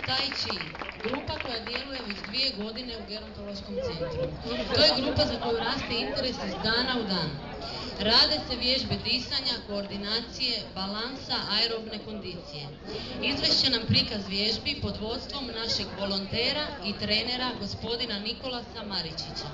Tai Chi, grupa koja djeluje već 2 godine u gerontološkom centru. To je grupa za koju raste interes iz dana u dan. Rade se vježbe disanja, koordinacije, balansa, aerobne kondicije. Izvešće nam prikaz vježbi pod vodstvom našeg volontera i trenera gospodina Nikolasa Maričića.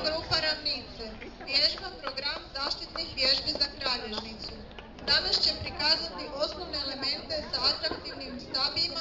Grupa Ravnice, vježba program zaštitnih vježbi za kralježnicu. Danas će prikazati osnovne elemente sa atraktivnim stabijim